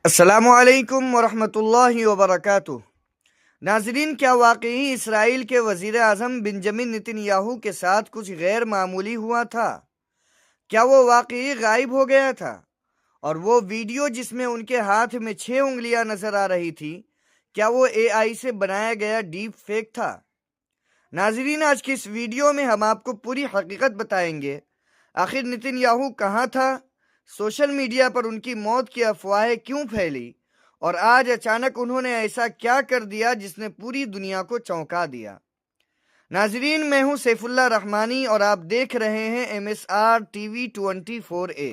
السلام علیکم ورحمۃ اللہ وبرکاتہ۔ ناظرین، کیا واقعی اسرائیل کے وزیر اعظم بنجمن نتن یاہو کے ساتھ کچھ غیر معمولی ہوا تھا؟ کیا وہ واقعی غائب ہو گیا تھا؟ اور وہ ویڈیو جس میں ان کے ہاتھ میں 6 انگلیاں نظر آ رہی تھی، کیا وہ AI سے بنایا گیا ڈیپ فیک تھا؟ ناظرین، آج کی اس ویڈیو میں ہم آپ کو پوری حقیقت بتائیں گے۔ آخر نتن یاہو کہاں تھا؟ سوشل میڈیا پر ان کی موت کی افواہیں کیوں پھیلی؟ اور آج اچانک انہوں نے ایسا کیا کر دیا جس نے پوری دنیا کو چونکا دیا؟ ناظرین، میں ہوں سیف اللہ رحمانی اور آپ دیکھ رہے ہیں MSR TV 24A۔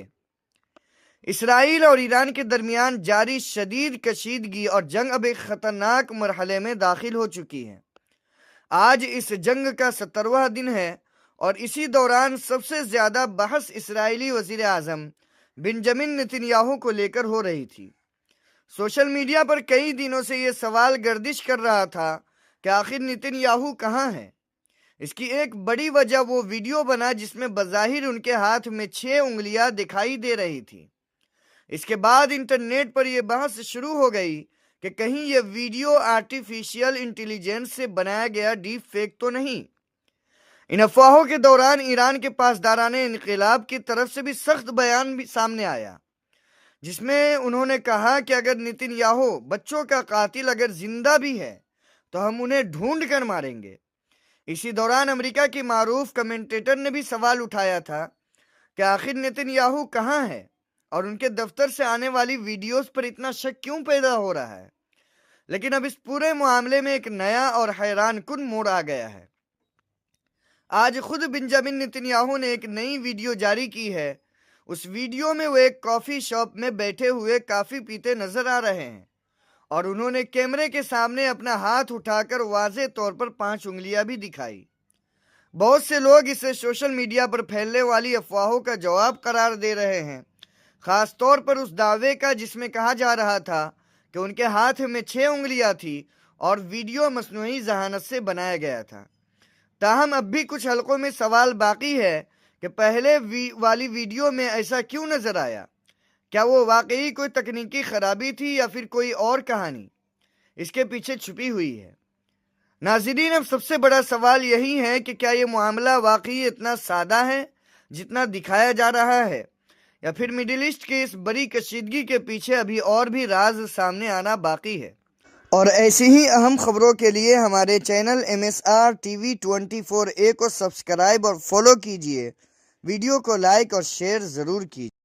اسرائیل اور ایران کے درمیان جاری شدید کشیدگی اور جنگ اب ایک خطرناک مرحلے میں داخل ہو چکی ہے۔ آج اس جنگ کا 70واں دن ہے اور اسی دوران سب سے زیادہ بحث اسرائیلی وزیر اعظم بنجمن نتن یاہو کو لے کر ہو رہی تھی۔ سوشل میڈیا پر کئی دنوں سے یہ سوال گردش کر رہا تھا کہ آخر نتن یاہو کہاں ہے؟ اس کی ایک بڑی وجہ وہ ویڈیو بنا جس میں بظاہر ان کے ہاتھ میں 6 انگلیاں دکھائی دے رہی تھی۔ اس کے بعد انٹرنیٹ پر یہ بحث شروع ہو گئی کہ کہیں یہ ویڈیو آرٹیفیشل انٹیلیجنس سے بنایا گیا ڈیپ فیک تو نہیں۔ ان افواہوں کے دوران ایران کے پاسداران انقلاب کی طرف سے بھی سخت بیان بھی سامنے آیا، جس میں انہوں نے کہا کہ اگر نتن یاہو بچوں کا قاتل اگر زندہ بھی ہے تو ہم انہیں ڈھونڈ کر ماریں گے۔ اسی دوران امریکہ کی معروف کمنٹیٹر نے بھی سوال اٹھایا تھا کہ آخر نتن یاہو کہاں ہے اور ان کے دفتر سے آنے والی ویڈیوز پر اتنا شک کیوں پیدا ہو رہا ہے؟ لیکن اب اس پورے معاملے میں ایک نیا اور حیران کن موڑ آ گیا ہے۔ آج خود بنجمن نتن یاہو نے ایک نئی ویڈیو جاری کی ہے۔ اس ویڈیو میں وہ ایک کافی شاپ میں بیٹھے ہوئے کافی پیتے نظر آ رہے ہیں اور انہوں نے کیمرے کے سامنے اپنا ہاتھ اٹھا کر واضح طور پر 5 انگلیاں بھی دکھائی۔ بہت سے لوگ اسے سوشل میڈیا پر پھیلنے والی افواہوں کا جواب قرار دے رہے ہیں، خاص طور پر اس دعوے کا جس میں کہا جا رہا تھا کہ ان کے ہاتھ میں 6 انگلیاں تھی اور ویڈیو مصنوعی ذہانت سے بنایا گیا تھا۔ تاہم اب بھی کچھ حلقوں میں سوال باقی ہے کہ پہلے والی ویڈیو میں ایسا کیوں نظر آیا؟ کیا وہ واقعی کوئی تکنیکی خرابی تھی یا پھر کوئی اور کہانی اس کے پیچھے چھپی ہوئی ہے؟ ناظرین، اب سب سے بڑا سوال یہی ہے کہ کیا یہ معاملہ واقعی اتنا سادہ ہے جتنا دکھایا جا رہا ہے، یا پھر مڈل ایسٹ کی اس بڑی کشیدگی کے پیچھے ابھی اور بھی راز سامنے آنا باقی ہے؟ اور ایسی ہی اہم خبروں کے لیے ہمارے چینل MSR TV 24A کو سبسکرائب اور فالو کیجیے۔ ویڈیو کو لائک اور شیئر ضرور کیجیے۔